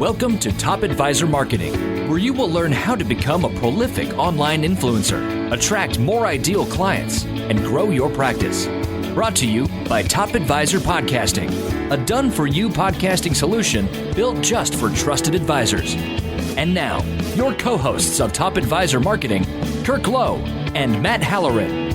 Welcome to Top Advisor Marketing, where you will learn how to become a prolific online influencer, attract more ideal clients, and grow your practice. Brought to you by Top Advisor Podcasting, a done-for-you podcasting solution built just for trusted advisors. And now, your co-hosts of Top Advisor Marketing, Kirk Lowe and Matt Halloran.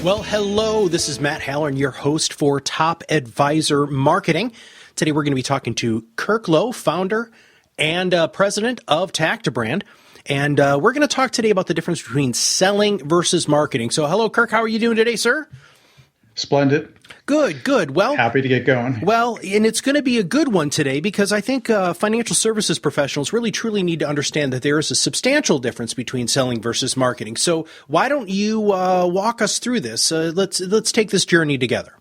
Well, hello, this is Matt Halloran, your host for Top Advisor Marketing. Today we're going to be talking to Kirk Lowe, founder and president of Tactobrand. And we're going to talk today about the difference between selling versus marketing. So hello, Kirk. How are you doing today, sir? Splendid. Good. Well, happy to get going. Well, and it's going to be a good one today because I think financial services professionals really truly need to understand that there is a substantial difference between selling versus marketing. So why don't you walk us through this? Let's take this journey together.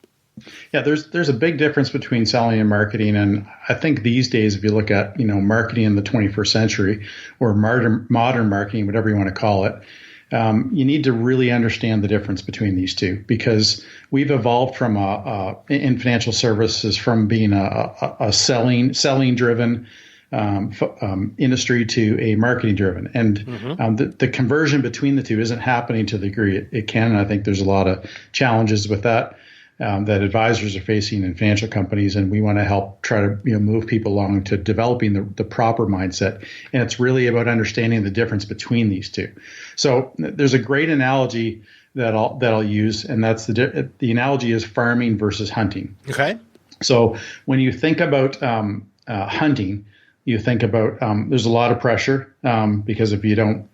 Yeah, there's a big difference between selling and marketing, and I think these days, if you look at marketing in the 21st century or modern marketing, whatever you want to call it, you need to really understand the difference between these two, because we've evolved from in financial services from being a selling driven industry to a marketing driven, and the conversion between the two isn't happening to the degree it can. And I think there's a lot of challenges with that. That advisors are facing in financial companies, and we want to help try to move people along to developing the proper mindset. And it's really about understanding the difference between these two. So there's a great analogy that I'll use, and that's the analogy is farming versus hunting. Okay. So when you think about hunting, you think about there's a lot of pressure because if you don't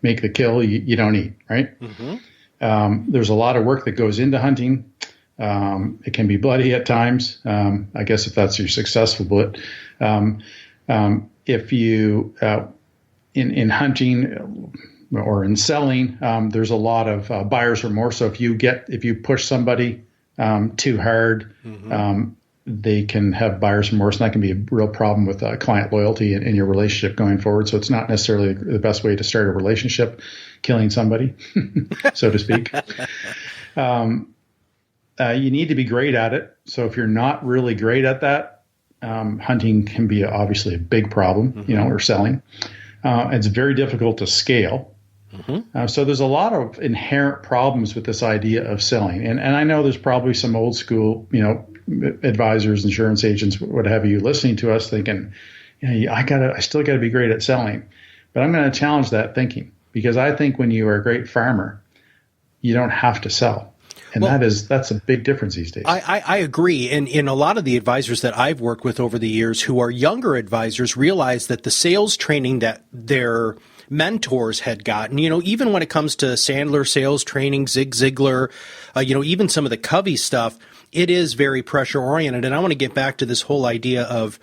make the kill, you don't eat, right? Mm-hmm. There's a lot of work that goes into hunting. It can be bloody at times, I guess, if that's your successful bullet. If you, in hunting or in selling, there's a lot of buyer's remorse. So if you push somebody too hard, they can have buyer's remorse, and that can be a real problem with client loyalty in your relationship going forward. So it's not necessarily the best way to start a relationship, killing somebody, so to speak. You need to be great at it. So if you're not really great at that, hunting can be obviously a big problem, or selling. It's very difficult to scale. So there's a lot of inherent problems with this idea of selling. And I know there's probably some old school, advisors, insurance agents, what have you, listening to us thinking, I still got to be great at selling. But I'm going to challenge that thinking, because I think when you are a great farmer, you don't have to sell. And that's a big difference these days. I agree. And in a lot of the advisors that I've worked with over the years who are younger advisors realize that the sales training that their mentors had gotten, even when it comes to Sandler sales training, Zig Ziglar, even some of the Covey stuff, it is very pressure oriented. And I want to get back to this whole idea of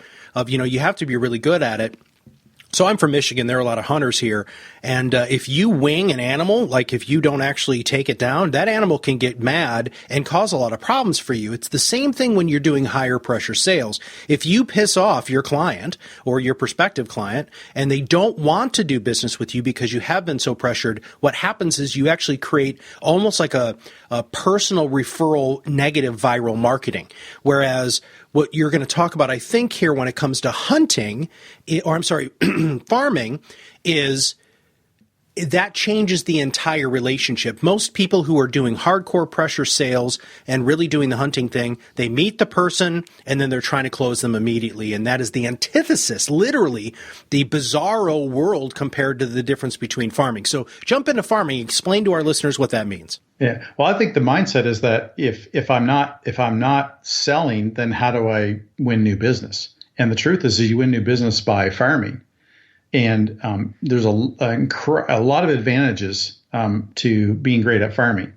you have to be really good at it. So I'm from Michigan. There are a lot of hunters here. And if you wing an animal, like if you don't actually take it down, that animal can get mad and cause a lot of problems for you. It's the same thing when you're doing higher pressure sales. If you piss off your client or your prospective client and they don't want to do business with you because you have been so pressured, what happens is you actually create almost like a personal referral negative viral marketing. Whereas what you're going to talk about, I think, here when it comes to hunting, farming, is that changes the entire relationship. Most people who are doing hardcore pressure sales and really doing the hunting thing, they meet the person and then they're trying to close them immediately. And that is the antithesis, literally the bizarro world compared to the difference between farming. So jump into farming, explain to our listeners what that means. Yeah. Well, I think the mindset is that if I'm not selling, then how do I win new business? And the truth is you win new business by farming. And there's a lot of advantages to being great at farming.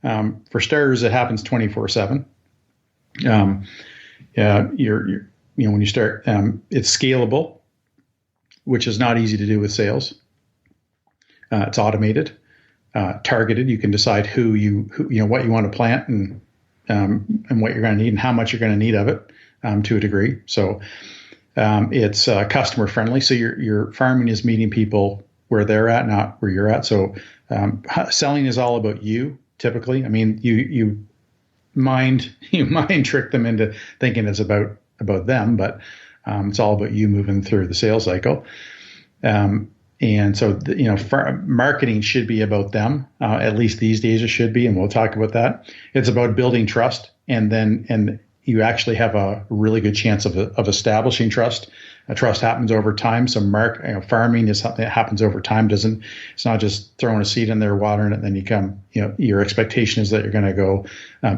For starters, it happens 24/7. When you start, it's scalable, which is not easy to do with sales. It's automated, targeted. You can decide what you want to plant and what you're going to need and how much you're going to need of it to a degree. So. It's customer friendly. So your farming is meeting people where they're at, not where you're at. So selling is all about you, typically. I mean, you mind trick them into thinking it's about them, but It's all about you moving through the sales cycle. And so, marketing should be about them. At least these days it should be, and we'll talk about that. It's about building trust, and you actually have a really good chance of establishing trust. Trust happens over time. So farming is something that happens over time. It's not just throwing a seed in there, watering it, and then your expectation is that you're going to go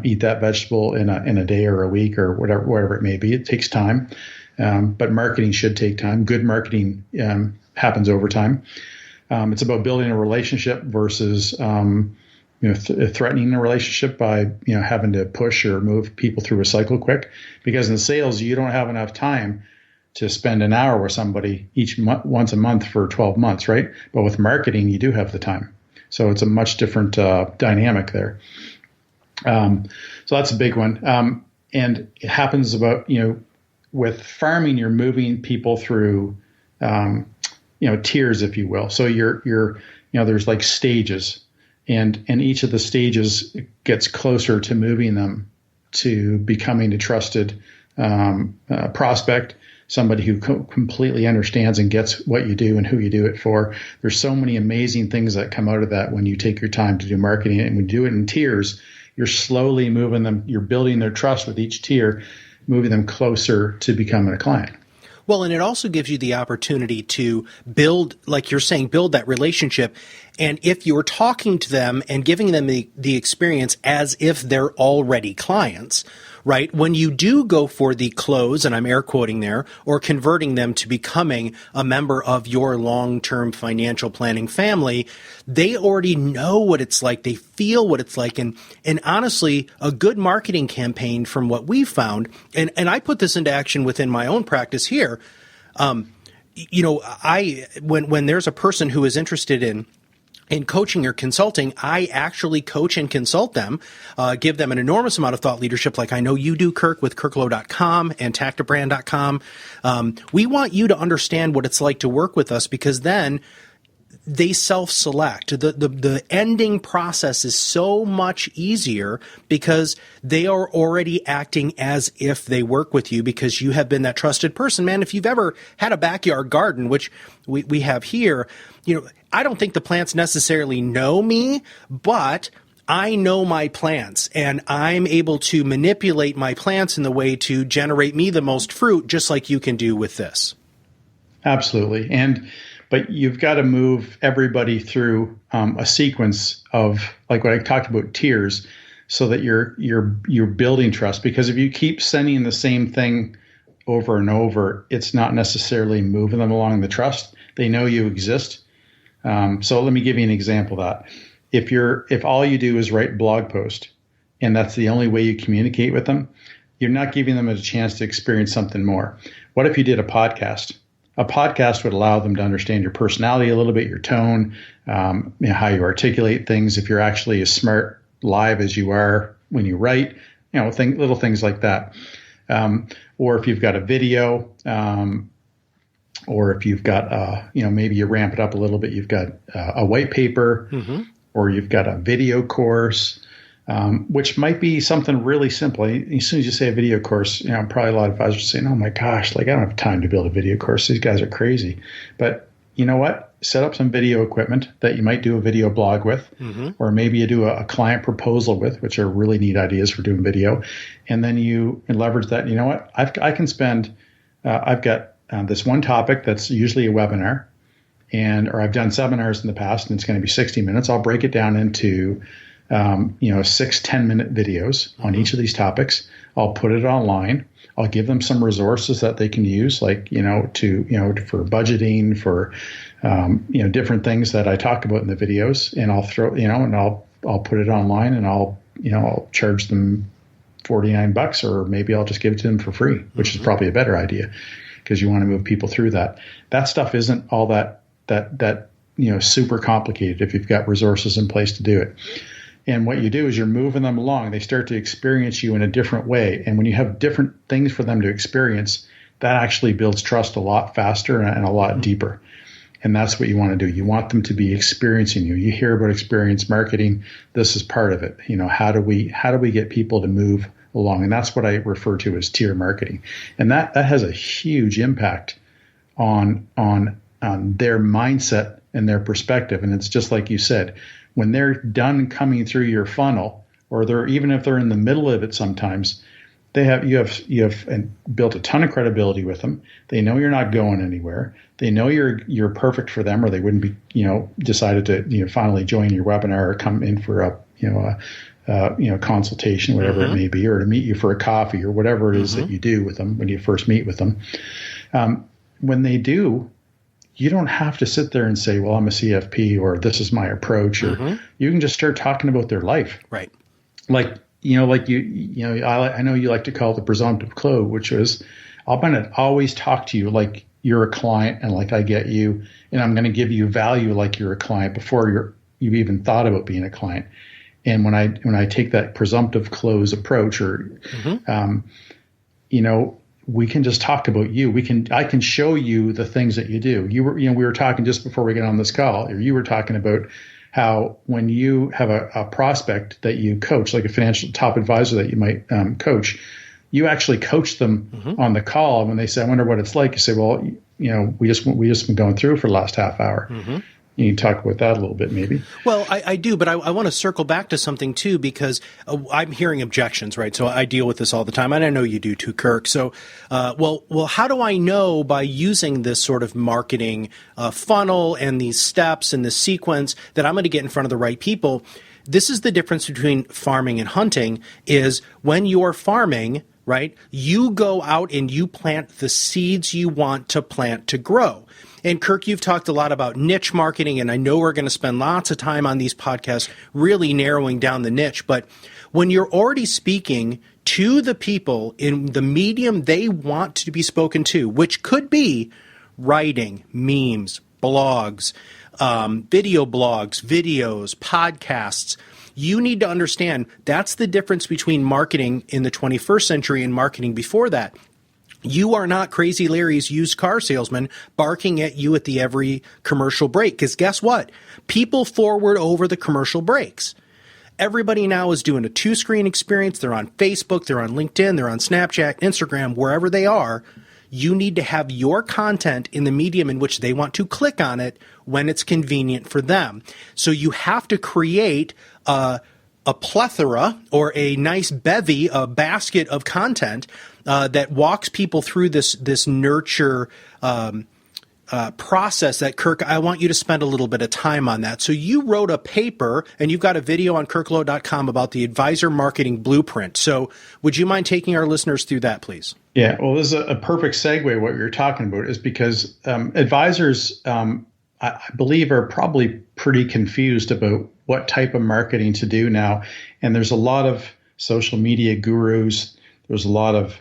eat that vegetable in a day or a week or whatever it may be. It takes time, but marketing should take time. Good marketing happens over time. It's about building a relationship versus threatening a relationship by having to push or move people through a cycle quick. Because in sales, you don't have enough time to spend an hour with somebody once a month for 12 months, right? But with marketing, you do have the time. So it's a much different dynamic there. So that's a big one. And it happens about, with farming, you're moving people through, tiers, if you will. So there's like stages, and each of the stages gets closer to moving them to becoming a trusted prospect, somebody who completely understands and gets what you do and who you do it for. There's so many amazing things that come out of that when you take your time to do marketing. And when you do it in tiers, you're slowly moving them, you're building their trust with each tier, moving them closer to becoming a client. Well, and it also gives you the opportunity to build, like you're saying, build that relationship. And if you're talking to them and giving them the experience as if they're already clients, right? When you do go for the close, and I'm air quoting there, or converting them to becoming a member of your long-term financial planning family, they already know what it's like. They feel what it's like. And honestly, a good marketing campaign from what we've found, and I put this into action within my own practice here. When there's a person who is interested in coaching or consulting, I actually coach and consult them, give them an enormous amount of thought leadership like I know you do, Kirk, with kirklow.com and tactbrand.com. We want you to understand what it's like to work with us, because then they self-select. The ending process is so much easier because they are already acting as if they work with you, because you have been that trusted person. Man, if you've ever had a backyard garden, which we have here, I don't think the plants necessarily know me, but I know my plants, and I'm able to manipulate my plants in the way to generate me the most fruit, just like you can do with this. Absolutely. But you've got to move everybody through a sequence of, like what I talked about, tiers, so that you're building trust. Because if you keep sending the same thing over and over, it's not necessarily moving them along the trust. They know you exist. So let me give you an example of that. If all you do is write blog post, and that's the only way you communicate with them, you're not giving them a chance to experience something more. What if you did a podcast? A podcast would allow them to understand your personality a little bit, your tone, how you articulate things. If you're actually as smart live as you are when you write, little things like that. Or if you've got a video, or if you've got, maybe you ramp it up a little bit. You've got a white paper, or you've got a video course, which might be something really simple. As soon as you say a video course, probably a lot of advisors are saying, oh my gosh, I don't have time to build a video course. These guys are crazy. But you know what? Set up some video equipment that you might do a video blog with, or maybe you do a client proposal with, which are really neat ideas for doing video. And then you leverage that. You know what? I can spend, I've got this one topic that's usually a webinar, or I've done seminars in the past, and it's going to be 60 minutes. I'll break it down into 6-10-minute videos on each of these topics. I'll put it online. I'll give them some resources that they can use, like, for budgeting, for, different things that I talk about in the videos, and I'll throw, and I'll put it online, and I'll charge them $49, or maybe I'll just give it to them for free, which is probably a better idea, because you want to move people through that. That stuff isn't all that super complicated if you've got resources in place to do it. And what you do is you're moving them along. They start to experience you in a different way. And when you have different things for them to experience, that actually builds trust a lot faster and a lot deeper. And that's what you want to do. You want them to be experiencing you. You hear about experience marketing. This is part of it. How do we get people to move along. And that's what I refer to as tier marketing. And that has a huge impact on their mindset and their perspective. And it's just like you said, when they're done coming through your funnel, or even if they're in the middle of it sometimes, you have built a ton of credibility with them. They know you're not going anywhere. They know you're perfect for them, or they wouldn't be, decided to, finally join your webinar or come in for a consultation, whatever it may be, or to meet you for a coffee or whatever it is that you do with them when you first meet with them. When they do, you don't have to sit there and say, well, I'm a CFP, or this is my approach, or you can just start talking about their life. Right. I know you like to call it the presumptive close, which is, I'm going to always talk to you like you're a client and like I get you, and I'm going to give you value like you're a client before you've even thought about being a client. And when I take that presumptive close approach, or we can just talk about you. I can show you the things that you do. We were talking just before we got on this call, or you were talking about how when you have a prospect that you coach, like a financial top advisor that you might coach, you actually coach them on the call. When they say, I wonder what it's like, you say, well, we just been going through for the last half hour. You can talk about that a little bit, maybe. Well, I do, but I want to circle back to something too, because I'm hearing objections, right? So I deal with this all the time, and I know you do too, Kirk. So, well, how do I know by using this sort of marketing funnel and these steps and this sequence that I'm going to get in front of the right people? This is the difference between farming and hunting. Is when you're farming, right? You go out and you plant the seeds you want to plant to grow. And Kirk, you've talked a lot about niche marketing, and I know we're going to spend lots of time on these podcasts really narrowing down the niche. But when you're already speaking to the people in the medium they want to be spoken to, which could be writing, memes, blogs, video blogs, videos, podcasts, you need to understand that's the difference between marketing in the 21st century and marketing before that. You are not Crazy Larry's used car salesman barking at you at the every commercial break. Because guess what? People forward over the commercial breaks. Everybody now is doing a two-screen experience. They're on Facebook, they're on LinkedIn, they're on Snapchat, Instagram, wherever they are. You need to have your content in the medium in which they want to click on it when it's convenient for them. So you have to create a plethora or a nice bevy, a basket of content that walks people through this nurture process that, Kirk, I want you to spend a little bit of time on that. So you wrote a paper, and you've got a video on kirklow.com about the advisor marketing blueprint. So would you mind taking our listeners through that, please? Yeah, well, this is a perfect segue. What you're talking about is because advisors, I believe, are probably pretty confused about what type of marketing to do now. And there's a lot of social media gurus. There's a lot of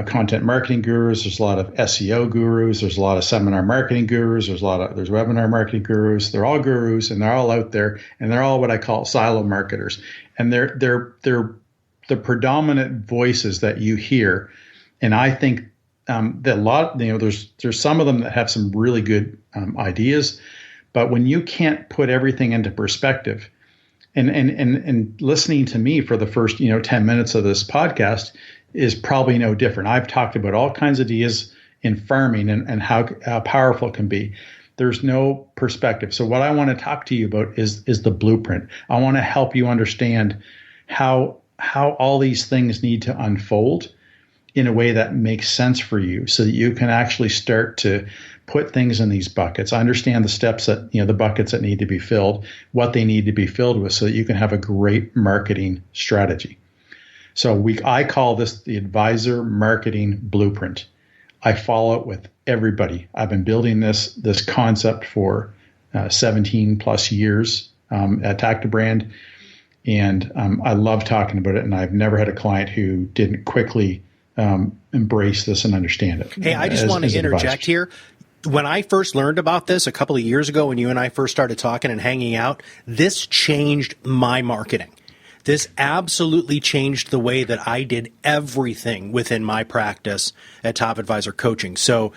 content marketing gurus. There's a lot of SEO gurus. There's a lot of seminar marketing gurus. There's webinar marketing gurus. They're all gurus, and they're all out there, and they're all what I call silo marketers. And they're the predominant voices that you hear. And I think that a lot, there's some of them that have some really good ideas, but when you can't put everything into perspective, and listening to me for the first 10 minutes of this podcast is probably no different. I've talked about all kinds of ideas in farming and how powerful it can be. There's no perspective. So what I want to talk to you about is the blueprint. I want to help you understand how all these things need to unfold in a way that makes sense for you, so that you can actually start to put things in these buckets. I understand the steps that, the buckets that need to be filled, what they need to be filled with, so that you can have a great marketing strategy. So I call this the advisor marketing blueprint. I follow it with everybody. I've been building this concept for 17 plus years at Tactibrand, and I love talking about it. And I've never had a client who didn't quickly embrace this and understand it. Hey, I just want to interject here. When I first learned about this a couple of years ago, when you and I first started talking and hanging out, this changed my marketing. This absolutely changed the way that I did everything within my practice at Top Advisor Coaching. So,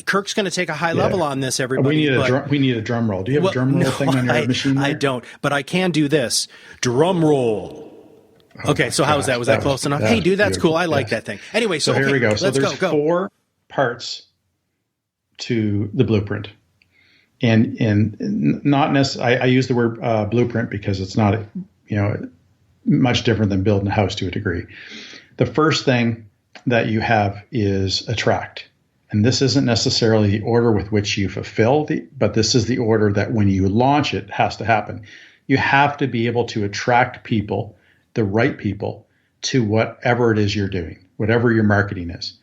Kirk's going to take a high level on this, everybody. We need a drum roll. Do you have a drum roll thing on your machine there? I don't, but I can do this. Drum roll. Okay, so how was that? Was that close enough? Hey, dude, that's cool. I like that thing. Anyway, so here we go. So let's there's go. 4 parts to the blueprint. And not necessarily, I use the word blueprint because it's not, much different than building a house to a degree. The first thing that you have is attract. And this isn't necessarily the order with which you fulfill but this is the order that when you launch it has to happen. You have to be able to attract people, the right people, to whatever it is you're doing, whatever your marketing is.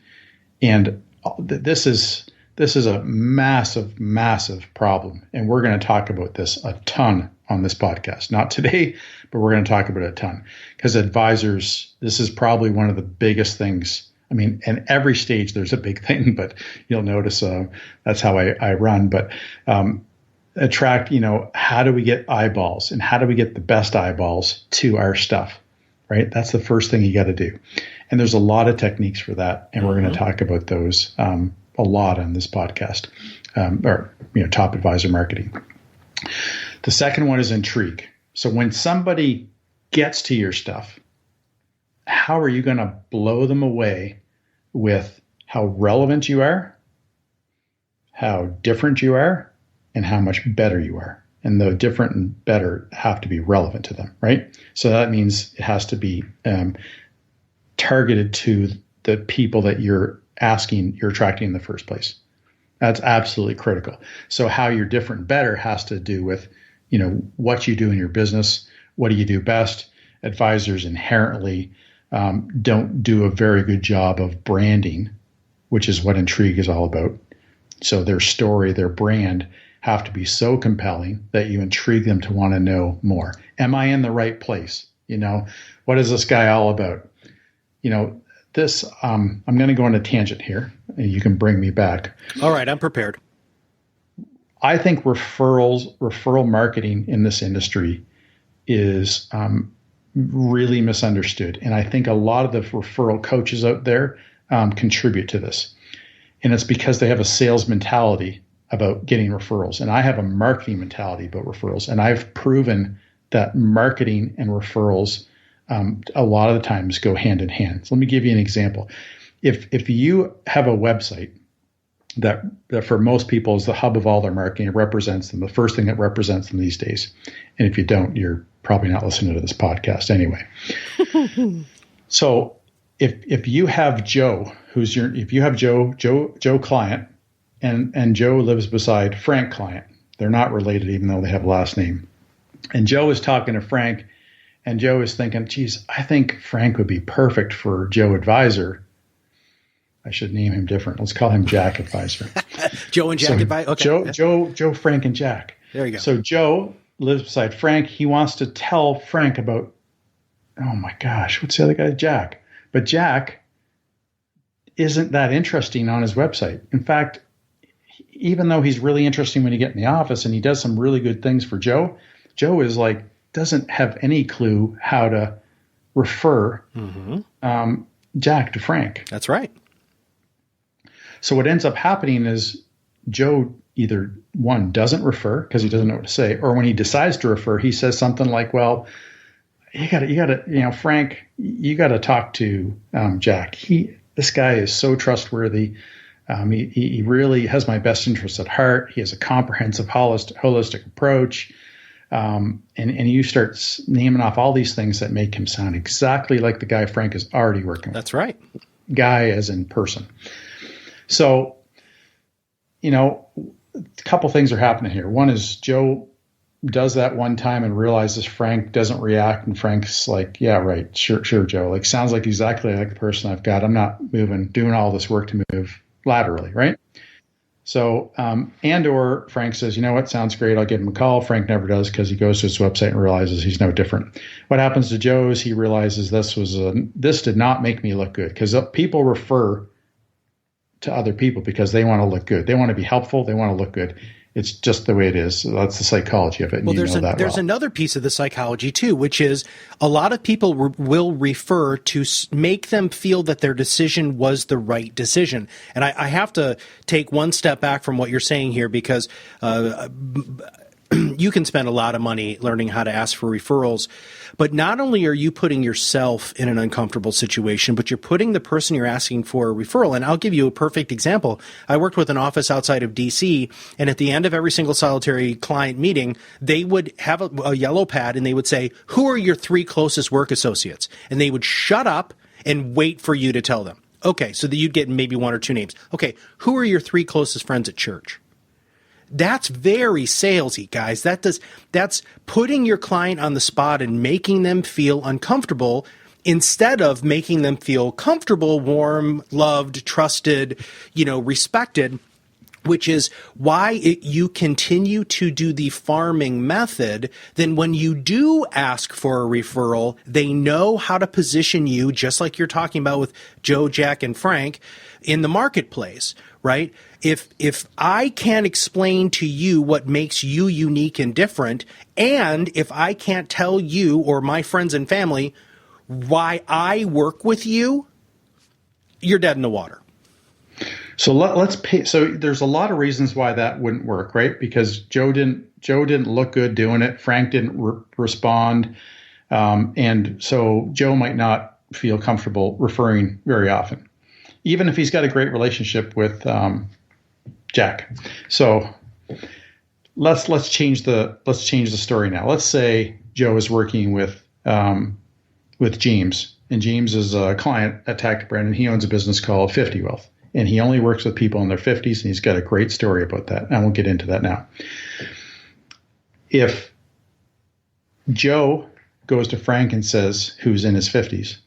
And this is a massive, massive problem. And we're going to talk about this a ton on this podcast. Not today, but we're going to talk about it a ton. Because advisors, this is probably one of the biggest things. I mean, in every stage, there's a big thing, but you'll notice that's how I run. But attract, how do we get eyeballs and how do we get the best eyeballs to our stuff, right? That's the first thing you got to do. And there's a lot of techniques for that. And we're going to talk about those a lot on this podcast, Top Advisor Marketing. The second one is intrigue. So when somebody gets to your stuff, how are you going to blow them away with how relevant you are, how different you are, and how much better you are? And the different and better have to be relevant to them, right? So that means it has to be targeted to the people that you're attracting in the first place. That's absolutely critical. So how you're different and better has to do with, what you do in your business. What do you do best? Advisors inherently don't do a very good job of branding, which is what intrigue is all about. So their story, their brand have to be so compelling that you intrigue them to want to know more. Am I in the right place? What is this guy all about? This, I'm going to go on a tangent here, and you can bring me back. All right, I'm prepared. I think referral marketing in this industry is really misunderstood. And I think a lot of the referral coaches out there contribute to this. And it's because they have a sales mentality about getting referrals. And I have a marketing mentality about referrals. And I've proven that marketing and referrals a lot of the times go hand in hand. So let me give you an example. If you have a website that for most people is the hub of all their marketing, it represents them, the first thing that represents them these days. And if you don't, you're probably not listening to this podcast anyway. So if you have Joe, if you have Joe client, and Joe lives beside Frank client, they're not related even though they have a last name. And Joe is talking to Frank, and Joe is thinking, geez, I think Frank would be perfect for Joe Advisor. I should name him different. Let's call him Jack Advisor. Joe and Jack Advisor? Okay. Joe, Frank, and Jack. There you go. So Joe lives beside Frank. He wants to tell Frank about, oh my gosh, what's the other guy? Jack. But Jack isn't that interesting on his website. In fact, even though he's really interesting when you get in the office and he does some really good things for Joe, Joe is doesn't have any clue how to refer Jack to Frank. That's right. So what ends up happening is Joe either, one, doesn't refer because he doesn't know what to say, or when he decides to refer, he says something like, well, you gotta, Frank, you gotta talk to Jack. This guy is so trustworthy. He really has my best interests at heart. He has a comprehensive, holistic approach. And you start naming off all these things that make him sound exactly like the guy Frank is already working with. That's right. Guy as in person. So, a couple things are happening here. One is Joe does that one time and realizes Frank doesn't react, and Frank's like, yeah, right, sure, Joe. Sounds like exactly like the person I've got. I'm not doing all this work to move laterally, right? So, or Frank says, you know what, sounds great, I'll give him a call. Frank never does because he goes to his website and realizes he's no different. What happens to Joe is he realizes this did not make me look good, because people refer to other people because they want to look good. They want to be helpful. They want to look good. It's just the way it is. So that's the psychology of it. Well, there's another piece of the psychology too, which is a lot of people will refer to make them feel that their decision was the right decision. And I have to take one step back from what you're saying here, because you can spend a lot of money learning how to ask for referrals, but not only are you putting yourself in an uncomfortable situation, but you're putting the person you're asking for a referral. And I'll give you a perfect example. I worked with an office outside of DC, and at the end of every single solitary client meeting, they would have a yellow pad and they would say, who are your 3 closest work associates? And they would shut up and wait for you to tell them. Okay, so that you'd get maybe 1 or 2 names. Okay, who are your 3 closest friends at church? That's very salesy, guys. That's putting your client on the spot and making them feel uncomfortable instead of making them feel comfortable, warm, loved, trusted, respected, which is why you continue to do the farming method. Then when you do ask for a referral, they know how to position you, just like you're talking about with Joe, Jack, and Frank, in the marketplace, right? If I can't explain to you what makes you unique and different, and if I can't tell you or my friends and family why I work with you, you're dead in the water. So let's pay. So there's a lot of reasons why that wouldn't work, right? Because Joe didn't look good doing it. Frank didn't respond, and so Joe might not feel comfortable referring very often, even if he's got a great relationship with Jack. So let's change the story now. Let's say Joe is working with James, and James is a client at Tactic Brand, and he owns a business called 50 Wealth. And he only works with people in their 50s, and he's got a great story about that. I won't get into that now. If Joe goes to Frank and says, who's in his 50s,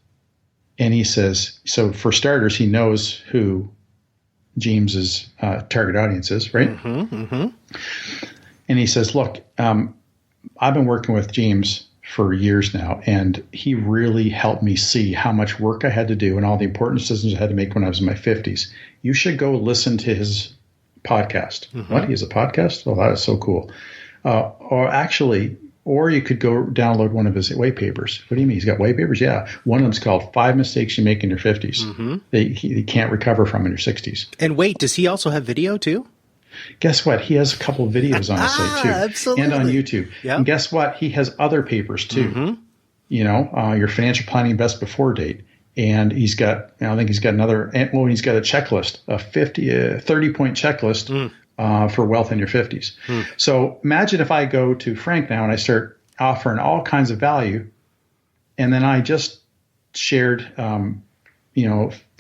and he says, so for starters, he knows who James's target audience is, right? Mm-hmm, mm-hmm. And he says, look, I've been working with James for years now, and he really helped me see how much work I had to do and all the important decisions I had to make when I was in my 50s. You should go listen to his podcast. Mm-hmm. What? He has a podcast? Oh, that is so cool. Or you could go download one of his white papers. What do you mean? He's got white papers? Yeah. One of them's called 5 Mistakes You Make in Your 50s. Mm-hmm. You can't recover from in your 60s. And wait, does he also have video too? Guess what? He has a couple of videos on his site too. Absolutely. And on YouTube. Yep. And guess what? He has other papers too. Mm-hmm. Your financial planning best before date. And he's got, I think he's got he's got a checklist, a 30-point checklist for wealth in your 50s. So imagine if I go to Frank now and I start offering all kinds of value, and then I just shared,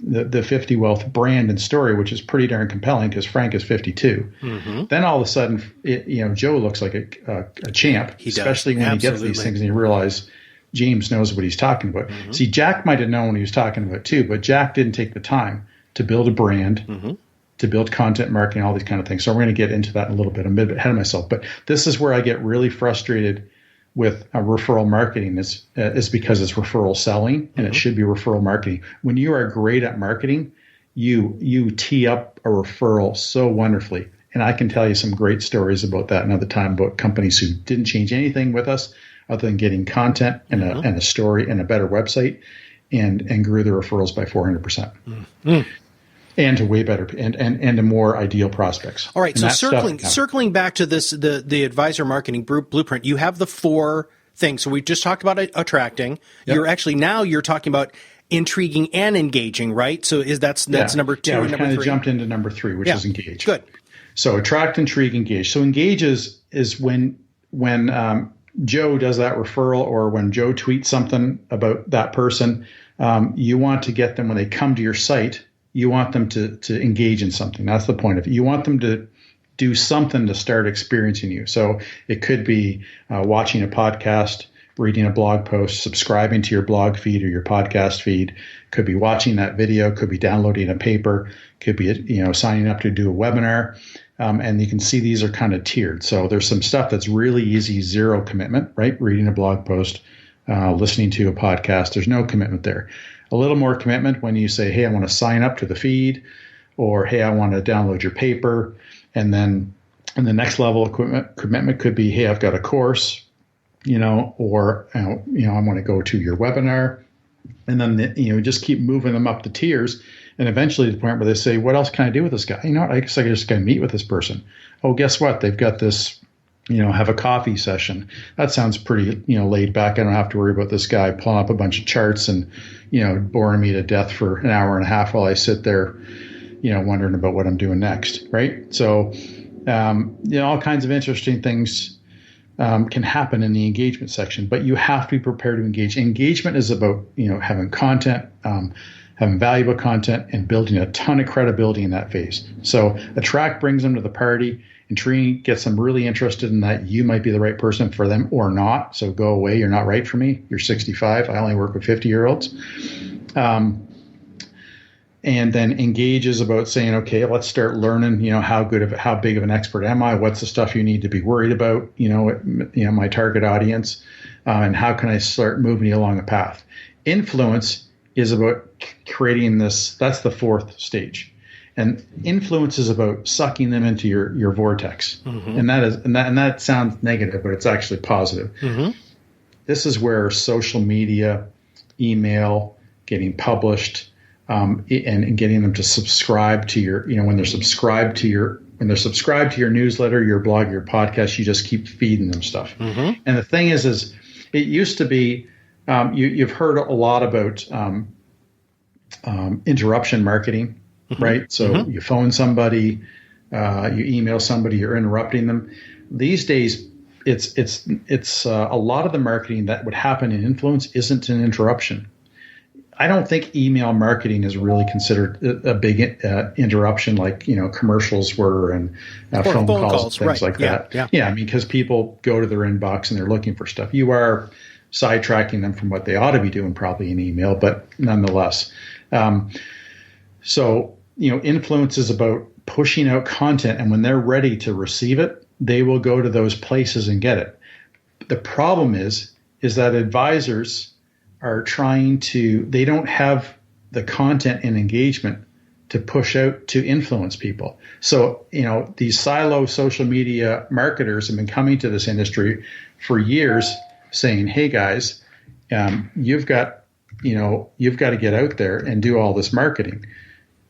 the 50 Wealth brand and story, which is pretty darn compelling because Frank is 52. Mm-hmm. Then all of a sudden, Joe looks like a champ, especially when he gets these things and you realize James knows what he's talking about. Mm-hmm. See, Jack might have known what he was talking about too, but Jack didn't take the time to build a brand, to build content marketing, all these kind of things. So we're going to get into that in a little bit. I'm a bit ahead of myself, but this is where I get really frustrated with referral marketing is because it's referral selling, and it should be referral marketing. When you are great at marketing, you tee up a referral so wonderfully. And I can tell you some great stories about that another time about companies who didn't change anything with us other than getting content and a story and a better website and grew their referrals by 400%. And to way better and to more ideal prospects. All right. And so circling back to this, the advisor marketing blueprint, you have the 4 things. So we just talked about attracting. Yep. You're talking about intriguing and engaging, right? So that's number 2 and number 3. Yeah, we kind of jumped into number 3, which is engage. Good. So attract, intrigue, engage. So engage is when Joe does that referral, or when Joe tweets something about that person, you want to get them, when they come to your site, you want them to engage in something. That's the point of it. You want them to do something to start experiencing you. So it could be watching a podcast, reading a blog post, subscribing to your blog feed or your podcast feed. Could be watching that video. Could be downloading a paper. Could be signing up to do a webinar. And you can see these are kind of tiered. So there's some stuff that's really easy, 0 commitment, right? Reading a blog post, listening to a podcast. There's no commitment there. A little more commitment when you say, hey, I want to sign up to the feed, or hey, I want to download your paper. And then and the next level of commitment could be, hey, I've got a course, or, I want to go to your webinar. And then, just keep moving them up the tiers. And eventually to the point where they say, what else can I do with this guy? I guess I just got to meet with this person. Oh, guess what? They've got this have a coffee session. That sounds pretty, laid back. I don't have to worry about this guy pulling up a bunch of charts and, boring me to death for an hour and a half while I sit there, wondering about what I'm doing next. Right. So, all kinds of interesting things can happen in the engagement section, but you have to be prepared to engage. Engagement is about, having content, having valuable content, and building a ton of credibility in that phase. So attract brings them to the party. Intrigue gets them really interested in that you might be the right person for them or not. So go away. You're not right for me. You're 65. I only work with 50-year-olds. And then engage is about saying, okay, let's start learning, how big of an expert am I? What's the stuff you need to be worried about, my target audience, and how can I start moving you along a path? Influence is about creating this. That's the fourth stage. And influence is about sucking them into your vortex. And that sounds negative, but it's actually positive. This is where social media, email, getting published, and getting them to subscribe to your, when they're subscribed to your newsletter, your blog, your podcast, you just keep feeding them stuff. And the thing is it used to be, you've heard a lot about interruption marketing. Right. So you phone somebody, you email somebody, you're interrupting them. These days, it's a lot of the marketing that would happen in influence isn't an interruption. I don't think email marketing is really considered a big interruption like, commercials were and phone calls and things like that. Yeah. I mean, because people go to their inbox and they're looking for stuff. You are sidetracking them from what they ought to be doing probably in email, but nonetheless. So, influence is about pushing out content, and when they're ready to receive it, they will go to those places and get it. The problem is that advisors are they don't have the content and engagement to push out to influence people. So, these silo social media marketers have been coming to this industry for years saying, hey guys, you've got to get out there and do all this marketing.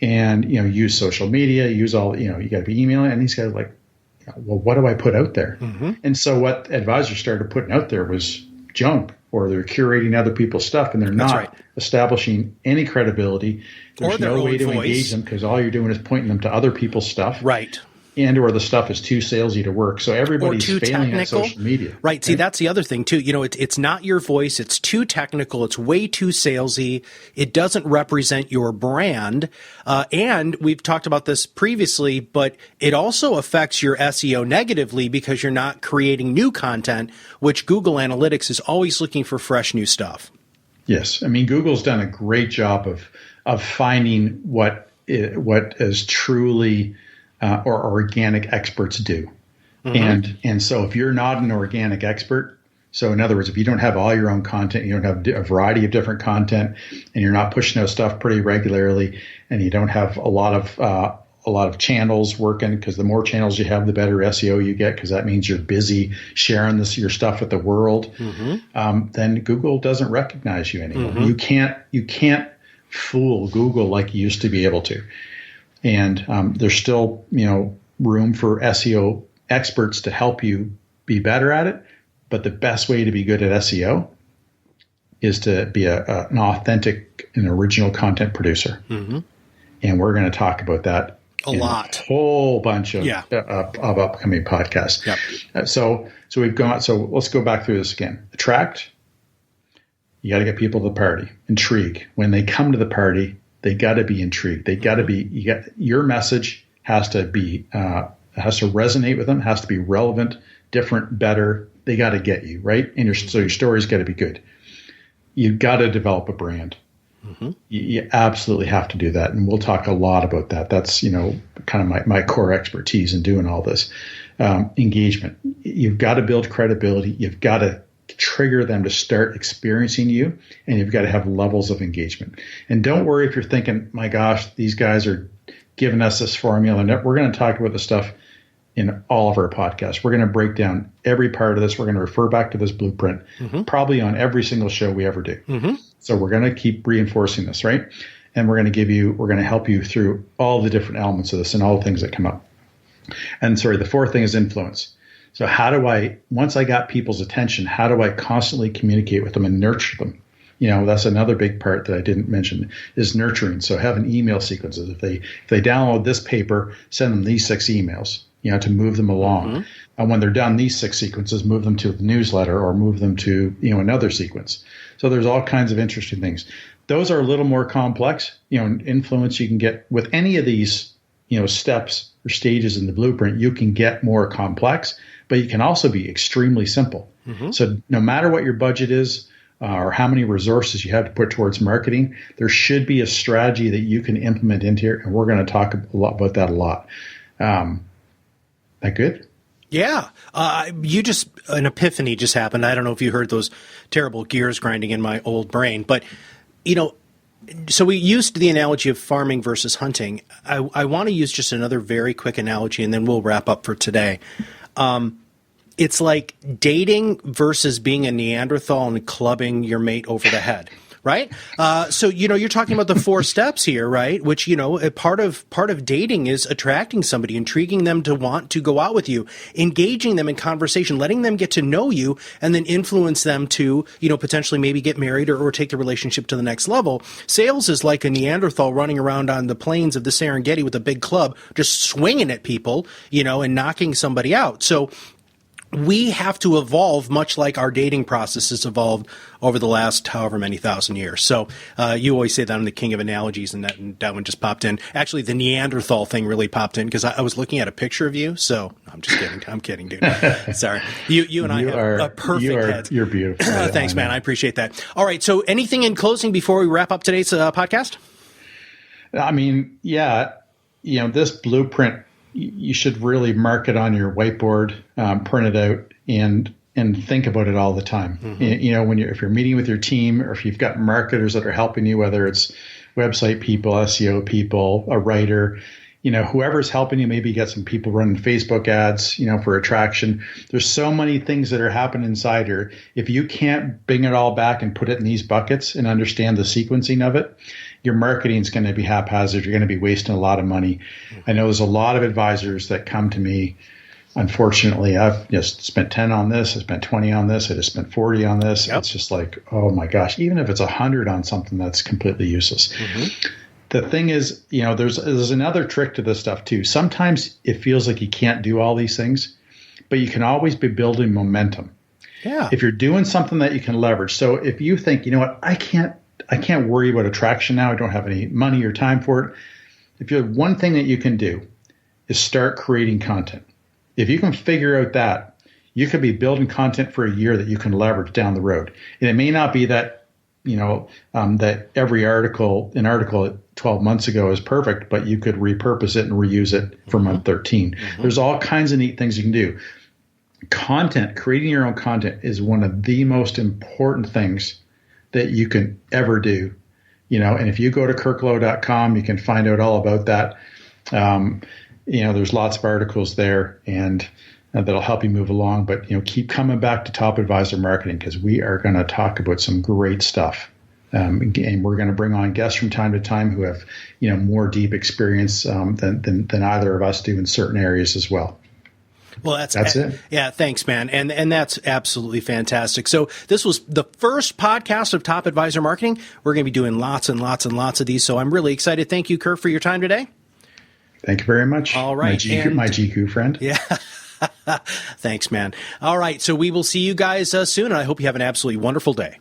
And, use social media, use all, you got to be emailing. And these guys are like, well, what do I put out there? And so what advisors started putting out there was junk, or they're curating other people's stuff, and they're not establishing any credibility. There's no way to engage them because all you're doing is pointing them to other people's stuff. Right. And or the stuff is too salesy to work. So everybody's failing at social media. Right. See, that's the other thing, too. It's not your voice. It's too technical. It's way too salesy. It doesn't represent your brand. And we've talked about this previously, but it also affects your SEO negatively because you're not creating new content, which Google Analytics is always looking for fresh new stuff. Yes. I mean, Google's done a great job of finding what is truly or organic experts do. And so if you're not an organic expert, so in other words, if you don't have all your own content, you don't have a variety of different content, and you're not pushing out stuff pretty regularly, and you don't have a lot of channels working, because the more channels you have, the better SEO you get, because that means you're busy sharing your stuff with the world, then Google doesn't recognize you anymore. You can't fool Google like you used to be able to. And there's still, room for SEO experts to help you be better at it. But the best way to be good at SEO is to be an authentic and original content producer. And we're going to talk about that a lot, a whole bunch of upcoming podcasts. So let's go back through this again. Attract. You got to get people to the party. Intrigue. When they come to the party, they got to be intrigued. They got to be. Your message has to resonate with them. Has to be relevant, different, better. They got to get you right, and your story's got to be good. You've got to develop a brand. You absolutely have to do that, and we'll talk a lot about that. That's kind of my core expertise in doing all this. Engagement. You've got to build credibility. You've got to trigger them to start experiencing you, and you've got to have levels of engagement. And don't worry if you're thinking, my gosh, these guys are giving us this formula. And we're going to talk about the stuff in all of our podcasts. We're going to break down every part of this. We're going to refer back to this blueprint, probably on every single show we ever do. So we're going to keep reinforcing this, right? And we're going to help you through all the different elements of this and all the things that come up. And the fourth thing is influence. So how do I, once I got people's attention, how do I constantly communicate with them and nurture them? That's another big part that I didn't mention is nurturing. So having email sequences. If they download this paper, send them these 6 emails, to move them along. And when they're done these 6 sequences, move them to the newsletter or move them to, another sequence. So there's all kinds of interesting things. Those are a little more complex, influence you can get with any of these, steps or stages in the blueprint, you can get more complex, but you can also be extremely simple. So no matter what your budget is, or how many resources you have to put towards marketing, there should be a strategy that you can implement into here. And we're going to talk a lot about that a lot. That good? Yeah. An epiphany just happened. I don't know if you heard those terrible gears grinding in my old brain, but, so we used the analogy of farming versus hunting. I want to use just another very quick analogy, and then we'll wrap up for today. It's like dating versus being a Neanderthal and clubbing your mate over the head, right? So, you're talking about the 4 steps here, right? Which, part of dating is attracting somebody, intriguing them to want to go out with you, engaging them in conversation, letting them get to know you, and then influence them to, potentially maybe get married or take the relationship to the next level. Sales is like a Neanderthal running around on the plains of the Serengeti with a big club, just swinging at people, and knocking somebody out. So, we have to evolve much like our dating process has evolved over the last however many thousand years. So you always say that I'm the king of analogies, and that one just popped in. Actually, the Neanderthal thing really popped in because I was looking at a picture of you. So I'm just kidding. I'm kidding, dude. Sorry. You and I have a perfect head. You're beautiful. Thanks, man. I appreciate that. All right. So anything in closing before we wrap up today's podcast? I mean, yeah, this blueprint, you should really mark it on your whiteboard, print it out, and think about it all the time. If you're meeting with your team, or if you've got marketers that are helping you, whether it's website people, SEO people, a writer, whoever's helping you, maybe get some people running Facebook ads, for attraction. There's so many things that are happening inside here. If you can't bring it all back and put it in these buckets and understand the sequencing of it, your marketing is going to be haphazard. You're going to be wasting a lot of money. I know there's a lot of advisors that come to me. Unfortunately, I've just spent 10 on this. I spent 20 on this. I just spent 40 on this. Yep. It's just like, oh my gosh, even if it's 100 on something that's completely useless. The thing is, there's another trick to this stuff too. Sometimes it feels like you can't do all these things, but you can always be building momentum. Yeah. If you're doing something that you can leverage. So if you think, I can't worry about attraction now. I don't have any money or time for it. If you have one thing that you can do is start creating content. If you can figure out that, you could be building content for a year that you can leverage down the road. And it may not be that, that every article 12 months ago is perfect, but you could repurpose it and reuse it for month 13. There's all kinds of neat things you can do. Content, creating your own content is one of the most important things that you can ever do, and if you go to kirklow.com, you can find out all about that. There's lots of articles there and that'll help you move along, but, keep coming back to Top Advisor Marketing because we are going to talk about some great stuff. And we're going to bring on guests from time to time who have, more deep experience than either of us do in certain areas as well. Well, that's it. Yeah, thanks, man. And that's absolutely fantastic. So this was the first podcast of Top Advisor Marketing. We're going to be doing lots and lots and lots of these. So I'm really excited. Thank you, Kirk, for your time today. Thank you very much. All right. My GQ friend. Yeah. Thanks, man. All right. So we will see you guys soon, and I hope you have an absolutely wonderful day.